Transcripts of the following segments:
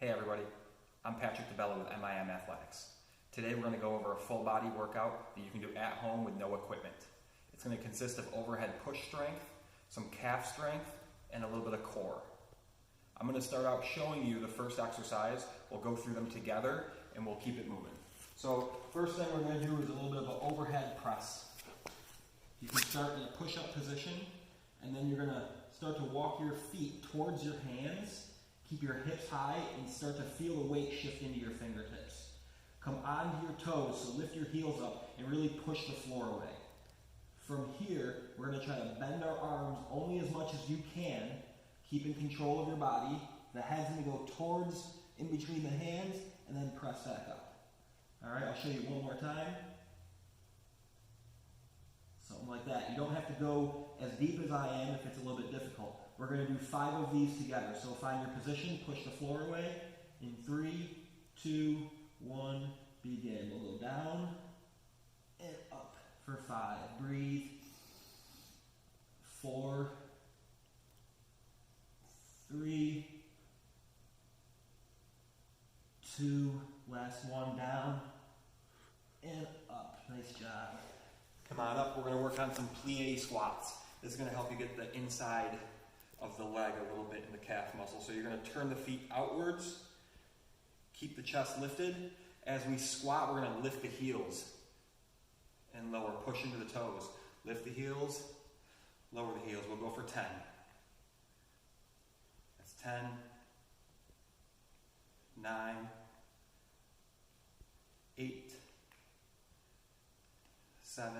Hey everybody, I'm Patrick DeBella with MIM Athletics. Today we're going to go over a full body workout that you can do at home with no equipment. It's going to consist of overhead push strength, some calf strength, and a little bit of core. I'm going to start out showing you the first exercise. We'll go through them together and we'll keep it moving. So first thing we're going to do is a little bit of an overhead press. You can start in a push-up position and then you're going to start to walk your feet towards your hands. Keep your hips high and start to feel the weight shift into your fingertips. Come onto your toes, so lift your heels up and really push the floor away. From here, we're going to try to bend our arms only as much as you can, keeping control of your body. The head's going to go towards, in between the hands, and then press back up. Alright, I'll show you one more time. Something like that. You don't have to go as deep as I am if it's a little bit difficult. We're going to do 5 of these together. So find your position, push the floor away. In 3, 2, 1, begin. We'll go down and up for 5. Breathe. 4, 3, 2, last one, down and up. Nice job. Come on up, we're going to work on some Plea squats. This is going to help you get the inside of the leg a little bit in the calf muscle. So you're going to turn the feet outwards, keep the chest lifted. As we squat, we're going to lift the heels and lower, push into the toes. Lift the heels, lower the heels. We'll go for 10. That's 10, 9, 8, 7,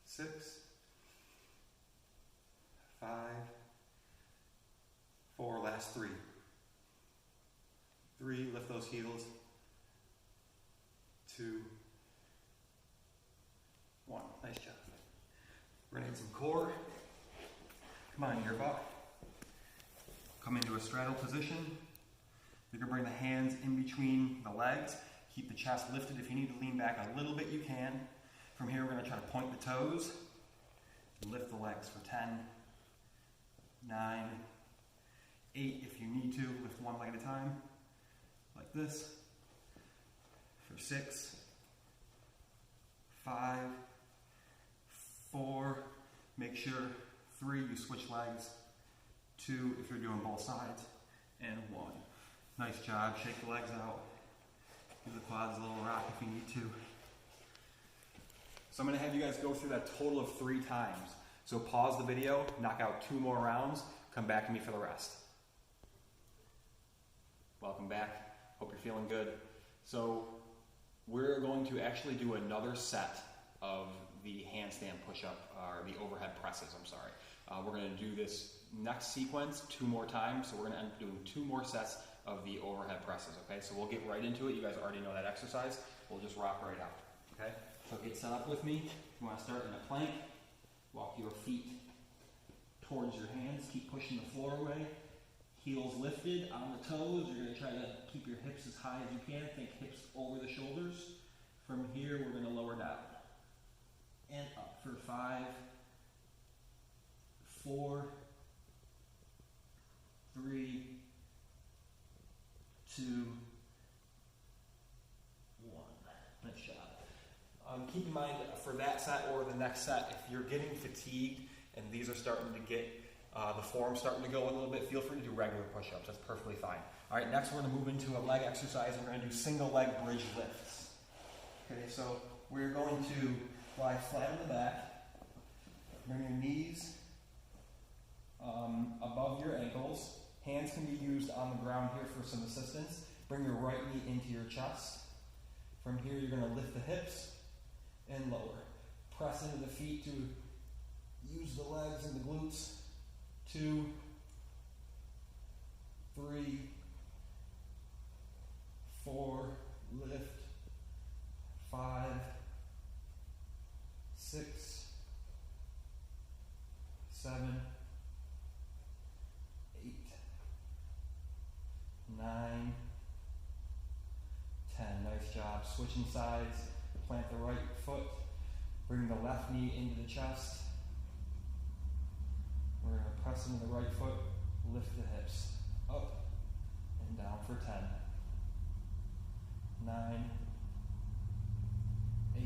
6, 5, 4, last 3. 3, lift those heels. 2, 1. Nice job. We're going to hit some core. Come on, your butt. Come into a straddle position. You're going to bring the hands in between the legs. Keep the chest lifted. If you need to lean back a little bit, you can. From here, we're going to try to point the toes. Lift the legs for 10, 9, 8. If you need to, lift one leg at a time, like this. For 6, 5, 4. Make sure 3, you switch legs. 2, if you're doing both sides. And 1. Nice job. Shake the legs out. Give the quads a little rock if you need to. So I'm going to have you guys go through that total of 3 times. So pause the video, knock out 2 more rounds, come back to me for the rest. Welcome back. Hope you're feeling good. So we're going to actually do another set of the handstand push-up, or the overhead presses, I'm sorry. We're going to do this next sequence 2 more times, so we're going to end up doing 2 more sets of the overhead presses, okay? So we'll get right into it. You guys already know that exercise. We'll just rock right out, okay? So get set up with me. You want to start in a plank. Walk your feet towards your hands. Keep pushing the floor away. Heels lifted on the toes. You're going to try to keep your hips as high as you can. Think hips over the shoulders. From here, we're going to lower down and up for 5, 4, 3, 2, 1. Nice job. Keep in mind for that set or the next set, if you're getting fatigued and these are starting to get, the forearm starting to go a little bit, feel free to do regular push-ups. That's perfectly fine. All right, next we're going to move into a leg exercise. We're going to do single leg bridge lifts. Okay, so we're going to lie flat on the back. Bring your knees above your ankles. Hands can be used on the ground here for some assistance. Bring your right knee into your chest. From here, you're going to lift the hips and lower. Press into the feet to use the legs and the glutes. 2, 3, 4, lift. 5, 6, 7, 8, 9, 10. Nice job. Switching sides. Plant the right foot. Bring the left knee into the chest. We're going to press into the right foot. Lift the hips. Up. 9, 8,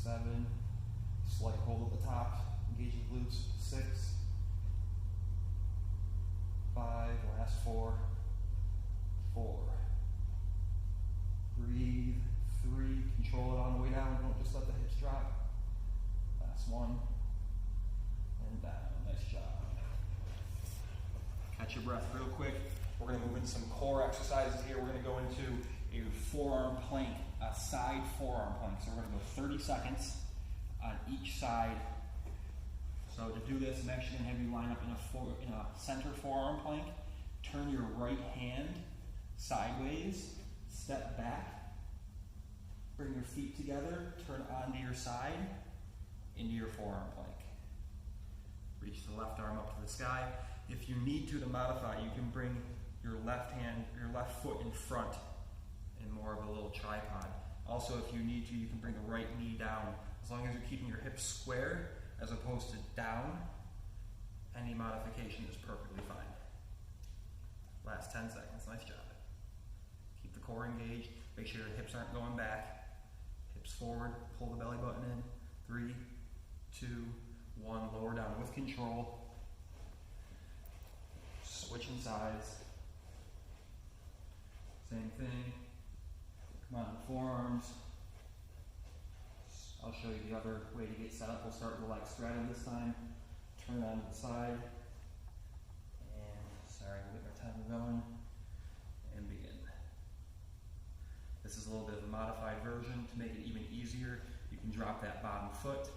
7, slight hold at the top, engage the glutes, 6, 5, last 4, 4. Breathe, 3, control it on the way down, don't just let the hips drop. Last 1, and down, nice job. Catch your breath real quick. We're going to move into some core exercises here. We're going to go into a forearm plank, a side forearm plank. So we're going to go 30 seconds on each side. So to do this, I'm actually going to have you line up in a center forearm plank. Turn your right hand sideways, step back, bring your feet together, turn onto your side, into your forearm plank. Reach the left arm up to the sky. If you need to modify, you can bring your left foot in front in more of a little tripod. Also, if you need to, you can bring the right knee down. As long as you're keeping your hips square as opposed to down, any modification is perfectly fine. Last 10 seconds, nice job. Keep the core engaged, make sure your hips aren't going back. Hips forward, pull the belly button in. 3, 2, 1, lower down with control. Switching sides. Same thing. Come on, forearms. I'll show you the other way to get set up. We'll start with the leg straddle this time. Turn onto the side. And, sorry, we'll get our time going. And begin. This is a little bit of a modified version. To make it even easier, you can drop that bottom foot.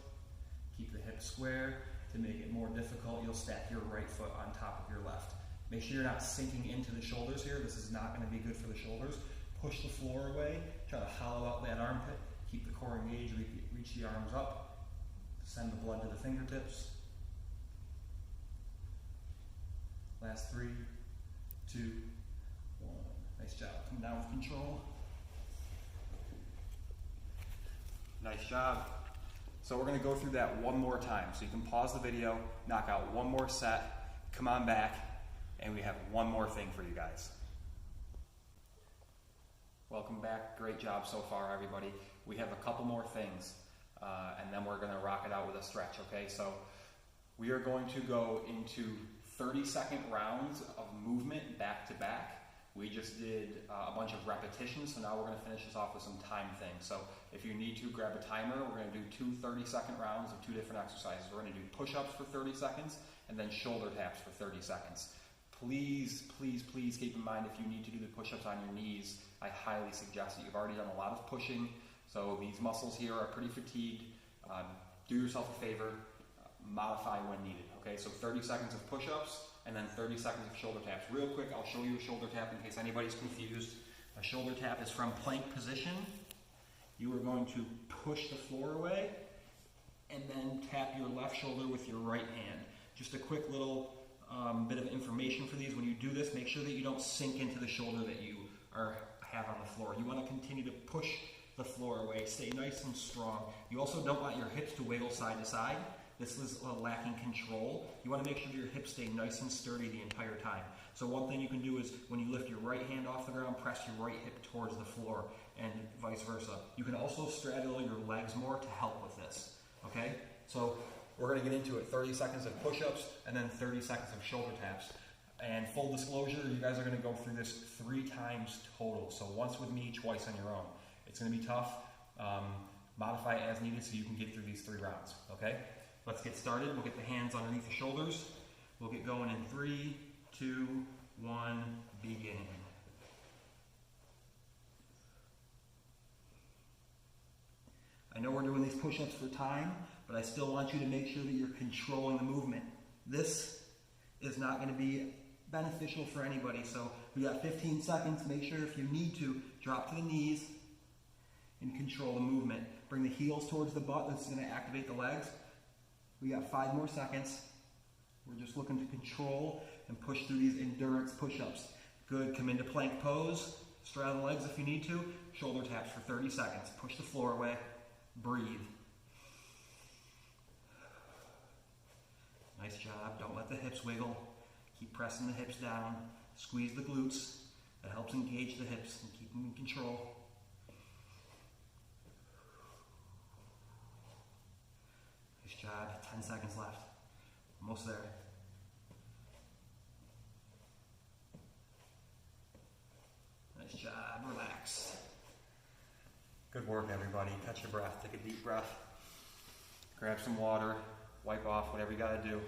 Keep the hips square. To make it more difficult, you'll stack your right foot on top of your left. Make sure you're not sinking into the shoulders here. This is not going to be good for the shoulders. Push the floor away. Try to hollow out that armpit. Keep the core engaged. Reach the arms up. Send the blood to the fingertips. Last 3, 2, 1. Nice job. Come down with control. Nice job. So we're going to go through that one more time. So you can pause the video, knock out one more set, come on back, and we have one more thing for you guys. Welcome back. Great job so far, everybody. We have a couple more things, and then we're going to rock it out with a stretch, okay? So we are going to go into 30-second rounds of movement back to back. We just did a bunch of repetitions, so now we're going to finish this off with some time things. So if you need to, grab a timer. We're going to do 2 30-second rounds of 2 different exercises. We're going to do push-ups for 30 seconds and then shoulder taps for 30 seconds. Please, please, please keep in mind if you need to do the push-ups on your knees, I highly suggest it. You've already done a lot of pushing, so these muscles here are pretty fatigued. Do yourself a favor, modify when needed. Okay, so 30 seconds of push-ups and then 30 seconds of shoulder taps. Real quick, I'll show you a shoulder tap in case anybody's confused. A shoulder tap is from plank position. You are going to push the floor away and then tap your left shoulder with your right hand. Just a quick little bit of information for these. When you do this, make sure that you don't sink into the shoulder that you have on the floor. You want to continue to push the floor away. Stay nice and strong. You also don't want your hips to wiggle side to side. This is lacking control. You want to make sure that your hips stay nice and sturdy the entire time. So one thing you can do is when you lift your right hand off the ground, press your right hip towards the floor and vice versa. You can also straddle your legs more to help with this. Okay? So we're going to get into it. 30 seconds of push-ups and then 30 seconds of shoulder taps. And full disclosure, you guys are going to go through this 3 times total. So once with me, twice on your own. It's going to be tough. Modify as needed so you can get through these 3 rounds. Okay? Let's get started. We'll get the hands underneath the shoulders. We'll get going in 3, 2, 1, begin. I know we're doing these push-ups for time, but I still want you to make sure that you're controlling the movement. This is not going to be beneficial for anybody. So we got 15 seconds. Make sure if you need to, drop to the knees and control the movement. Bring the heels towards the butt. This is going to activate the legs. We got 5 more seconds. We're just looking to control and push through these endurance push-ups. Good. Come into plank pose. Straddle the legs if you need to. Shoulder taps for 30 seconds. Push the floor away. Breathe. Nice job. Don't let the hips wiggle. Keep pressing the hips down. Squeeze the glutes. It helps engage the hips and keep them in control. Nice job. 10 seconds left. Almost there. Nice job. Relax. Good work, everybody. Catch your breath. Take a deep breath. Grab some water. Wipe off whatever you got to do.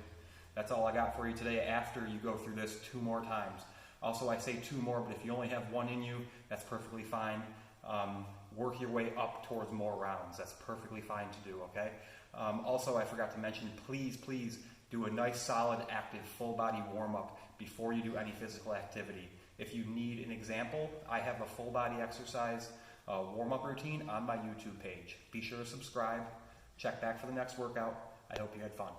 That's all I got for you today after you go through this 2 more times. Also, I say 2 more, but if you only have 1 in you, that's perfectly fine. Work your way up towards more rounds. That's perfectly fine to do, okay? Also, I forgot to mention, please do a nice, solid, active, full body warm-up before you do any physical activity. If you need an example, I have a full body exercise warm-up routine on my YouTube page. Be sure to subscribe. Check back for the next workout. I hope you had fun.